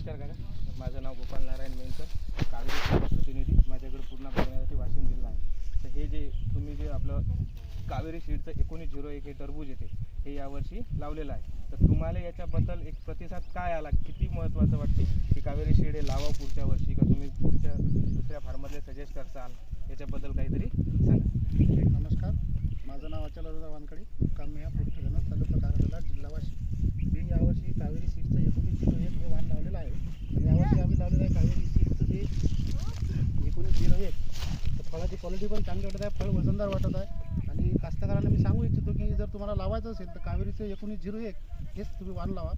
नमस्कार काका, माझं नाव गोपाल नारायण मेनकर, कावेरी प्रतिनिधी. माझ्याकडे पूर्ण बघण्यासाठी वाशिम जिल्हा आहे. तर हे जे तुम्ही जे आपलं कावेरी सीडचं 1901 हे टरबूज येते हे यावर्षी लावलेलं आहे. तर तुम्हाला याच्याबद्दल एक प्रतिसाद काय आला, किती महत्त्वाचं वाटते की कावेरी सीड हे लावा पुढच्या वर्षी, का तुम्ही पुढच्या दुसऱ्या फार्मरला सजेस्ट करसाल, याच्याबद्दल काहीतरी सांगा. नमस्कार, माझं नाव अचल वानकडे, मुक्काम या पुढे तालुका कारंजा, जिल्हा वाशिम. मी यावर्षी कावेरी सीडचं 1901 हे वाण लावलेलं आहे. आणि यावर्षी आम्ही लावलेलं आहे कावेरी सीडचं जे 1901. तर फळाची क्वालिटी पण चांगली वाटत आहे, फळ वजनदार वाटत आहे. आणि कास्तकारांना मी सांगू इच्छितो की जर तुम्हाला लावायचं असेल तर कावेरीचं 1901 हेच तुम्ही वाण लावा.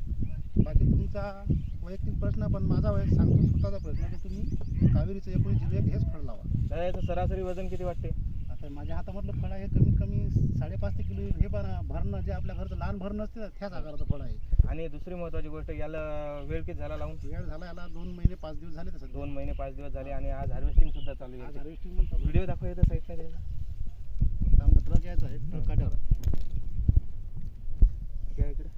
बाकी तुमचा वैयक्तिक प्रश्न, पण माझा सांगतो स्वतःचा प्रश्न की तुम्ही कावेरीचं 1901 हेच फळ लावा. दादा याचं सरासरी वजन किती वाटते? आता माझ्या हातामधलं फळ आहे कमीत कमी 5.5 ते किलो. हे पण भरणं जे आपल्या घरचं लहान भरणं असते ना, त्याच आकाराचं फळ आहे. आणि दुसरी महत्त्वाची गोष्ट, याला वेळ किती झाला लावून? वेळ झाला याला 2 महिने 5 दिवस झाले. तसं 2 महिने 5 दिवस झाले. आणि आज हार्वेस्टिंग सुद्धा चालू आहे. हार्वेस्टिंग पण चालू व्हिडिओ दाखवा येतं साईडला त्याचा. आहे. आमचा ट्रक यायचा आहे, ट्रक काट्यावर आहे. ठीक आहे इकडे.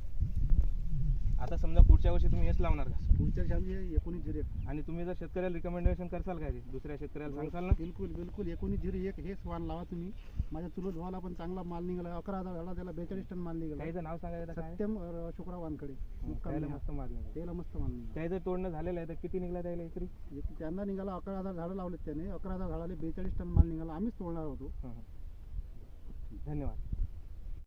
आता समजा पुढच्या वर्षी तुम्ही हेच लावणार का? पुढच्या वर्षी आम्ही 1901. आणि तुम्ही जर शेतकऱ्याला रिकमेंडेशन करसाल काय, दुसऱ्या शेतकऱ्याला सांगसाल ना? बिलकुल 1901 हेच वाण लावा तुम्ही. माझ्या चुलत भावाला पण चांगला माल निघाला. 11,000 झाला, त्याला 42 टन माल निघाला. त्याचं नाव सांगायचं काय? सत्यम अशोकराव वानकडे, त्याला मस्त माल निघाला. त्याला मस्त माल निघाला. त्याचं तोडणं झालेलं आहे, तर किती निघाला त्याला एकरी? त्यांना निघाला 11,000 झाडं लावलेत त्याने. 11,000 झाडाला 42 टन माल निघाला. आम्हीच तोडणार होतो. धन्यवाद.